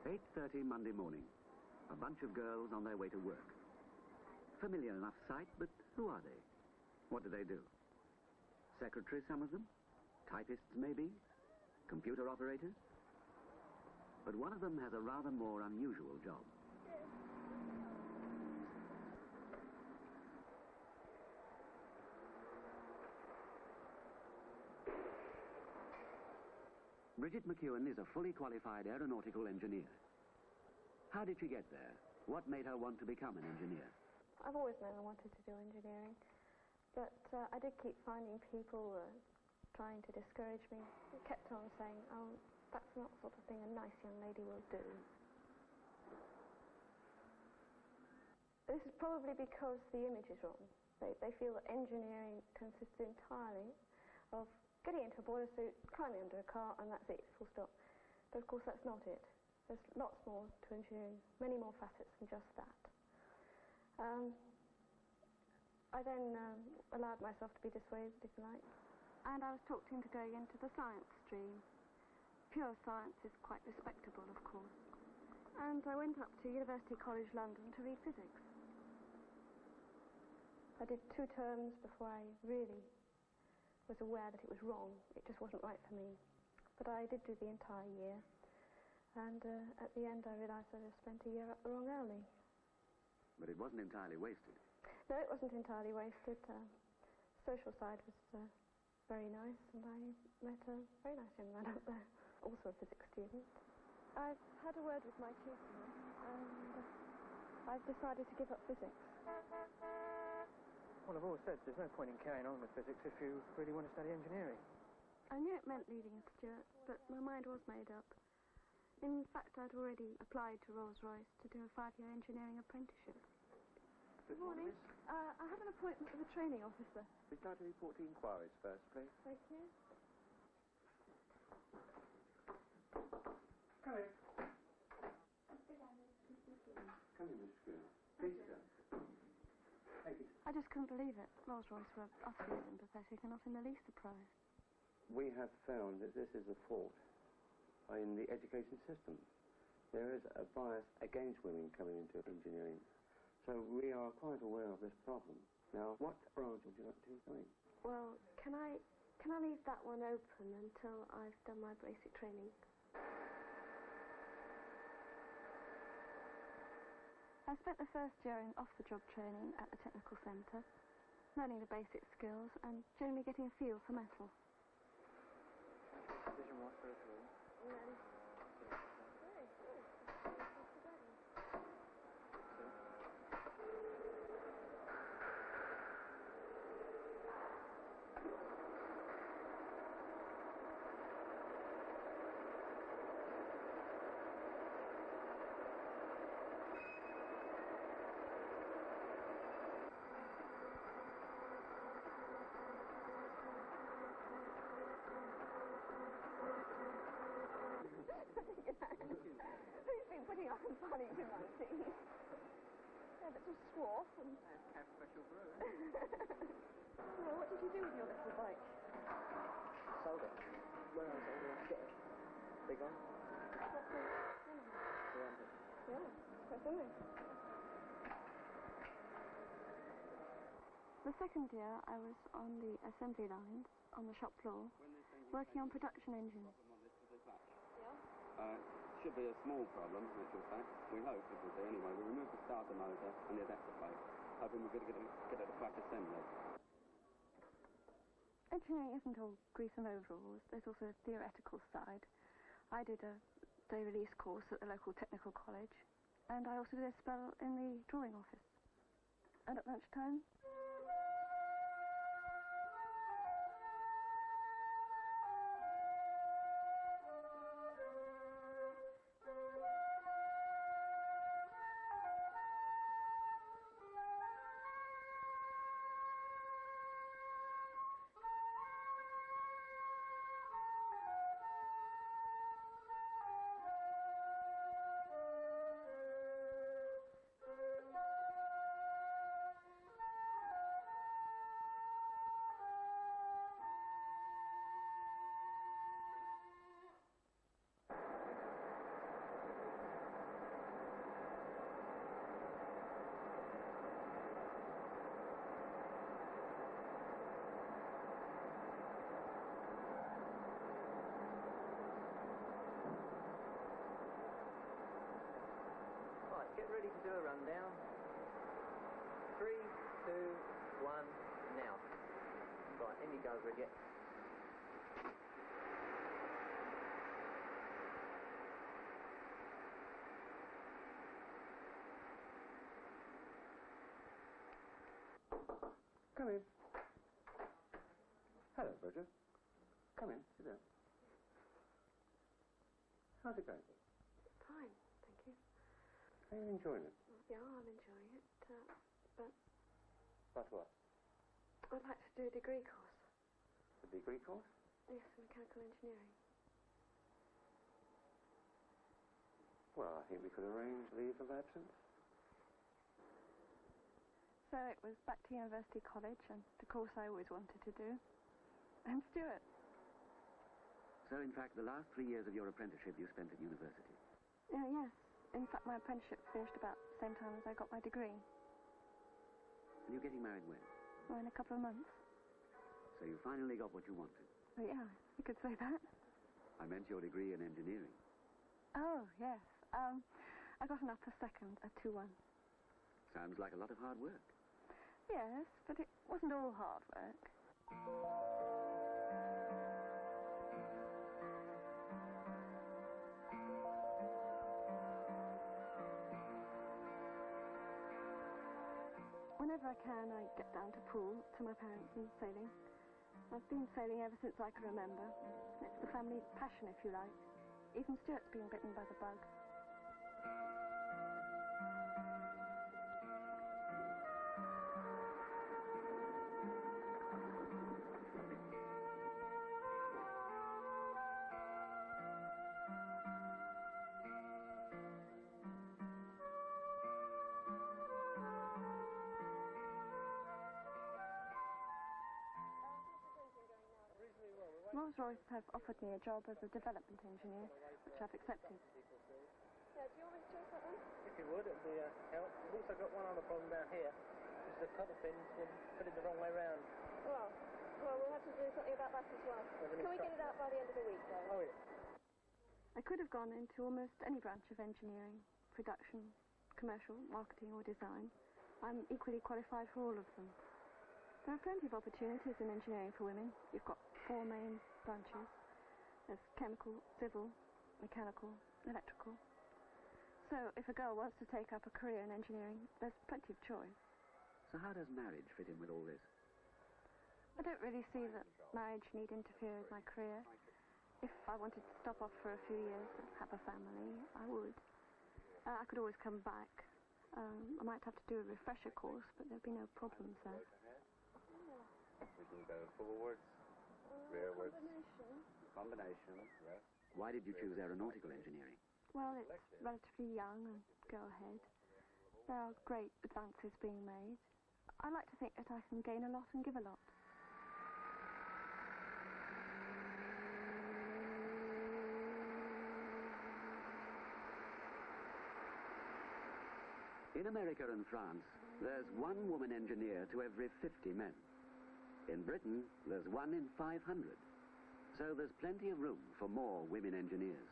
8:30 Monday morning. A bunch of girls on their way to work. Familiar enough sight, but who are they? What do they do? Secretaries, some of them? Typists, maybe? Computer operators? But one of them has a rather more unusual job. Bridget McEwen is a fully qualified aeronautical engineer. How did she get there? What made her want to become an engineer? I've always known I wanted to do engineering, but I did keep finding people trying to discourage me. They kept on saying, oh, that's not the sort of thing a nice young lady will do. This is probably because the image is wrong. They feel that engineering consists entirely of getting into a boiler suit, climbing under a car, and that's it, full stop. But of course that's not it. There's lots more to engineering, many more facets than just that. I then allowed myself to be dissuaded, if you like, and I was talked into going into the science stream. Pure science is quite respectable, of course. And I went up to University College London to read physics. I did 2 terms before I really was aware that it was wrong. It just wasn't right for me. But I did do the entire year. And at the end I realised I had spent a year up the wrong alley. But it wasn't entirely wasted. No, it wasn't entirely wasted. Social side was very nice, and I met a very nice young man up there, also a physics student. I've had a word with my tutor, and I've decided to give up physics. Well, I've always said there's no point in carrying on with physics if you really want to study engineering. I knew it meant leaving Stuart, but my mind was made up. In fact, I'd already applied to Rolls-Royce to do a 5-year engineering apprenticeship. Good morning. I have an appointment with a training officer. We'd like to report the inquiries first, please. Thank you. Come in. Come in, Miss School. Please, sir. Thank you. I just couldn't believe it. Rolls-Royce were utterly unsympathetic and not in the least surprised. We have found that this is a fault in the education system. There is a bias against women coming into engineering. So we are quite aware of this problem. Now, what branch would you like to go in? Well, can I leave that one open until I've done my basic training? I spent the first year in off-the-job training at the technical centre, learning the basic skills and generally getting a feel for metal. Vision right through to all. No. Very good. Who's been putting on funny humanity? Yeah, but just swarf and... Cab special brew. Well, what did you do with your little bike? Sold it. Where else did I get it? Big one? What's it? 200. Yeah, that's nice. The second year, I was on the assembly lines, on the shop floor, working on production engines. Should be a small problem, in actual fact. We hope it will be anyway. We removed the starter motor and the adapter plate, hoping we're going to get it a flat assembly. Engineering isn't all grease and overalls. There's also a theoretical side. I did a day release course at the local technical college, and I also did a spell in the drawing office. And at lunchtime, ready to do a rundown. 3, 2, 1, now. Right, in you go, Bridget. Come in. Hello, Bridget. Come in, sit down. How's it going? Fine, thank you. Are you enjoying it? Yeah, I'm enjoying it, but But what? I'd like to do a degree course. A degree course? Yes, mechanical engineering. Well, I think we could arrange leave of absence. So it was back to University College and the course I always wanted to do. And Stuart. So, in fact, the last 3 years of your apprenticeship you spent at university. Yes. In fact, my apprenticeship finished about the same time as I got my degree. And you're getting married when? Well, in a couple of months. So you finally got what you wanted. Oh, yeah, you could say that. I meant your degree in engineering. Oh, yes. I got an upper second, a 2-1. Sounds like a lot of hard work. Yes, but it wasn't all hard work. Whenever I can, I get down to pool to my parents and sailing. I've been sailing ever since I can remember. It's the family passion, if you like. Even Stuart's been bitten by the bug. Rolls-Royce have offered me a job as a development engineer, which I've accepted. Yeah, do you want me to change that one? If you would, it'd be a help. We've also got one other problem down here. Is the cotter pins were put it the wrong way round. Well, we'll have to do something about that as well. Can we get it out by the end of the week, though? Oh, yeah. I could have gone into almost any branch of engineering, production, commercial, marketing or design. I'm equally qualified for all of them. There are plenty of opportunities in engineering for women. You've got 4 main branches. There's chemical, civil, mechanical, electrical. So if a girl wants to take up a career in engineering, there's plenty of choice. So how does marriage fit in with all this? I don't really see that marriage need interfere with my career. If I wanted to stop off for a few years and have a family, I would. I could always come back. I might have to do a refresher course, but there'd be no problems there. We can go forwards, rearwards. Combination, yes. Why did you choose aeronautical engineering? Well, it's relatively young and go ahead. There are great advances being made. I like to think that I can gain a lot and give a lot. In America and France, there's 1 woman engineer to every 50 men. In Britain, there's 1 in 500. So there's plenty of room for more women engineers.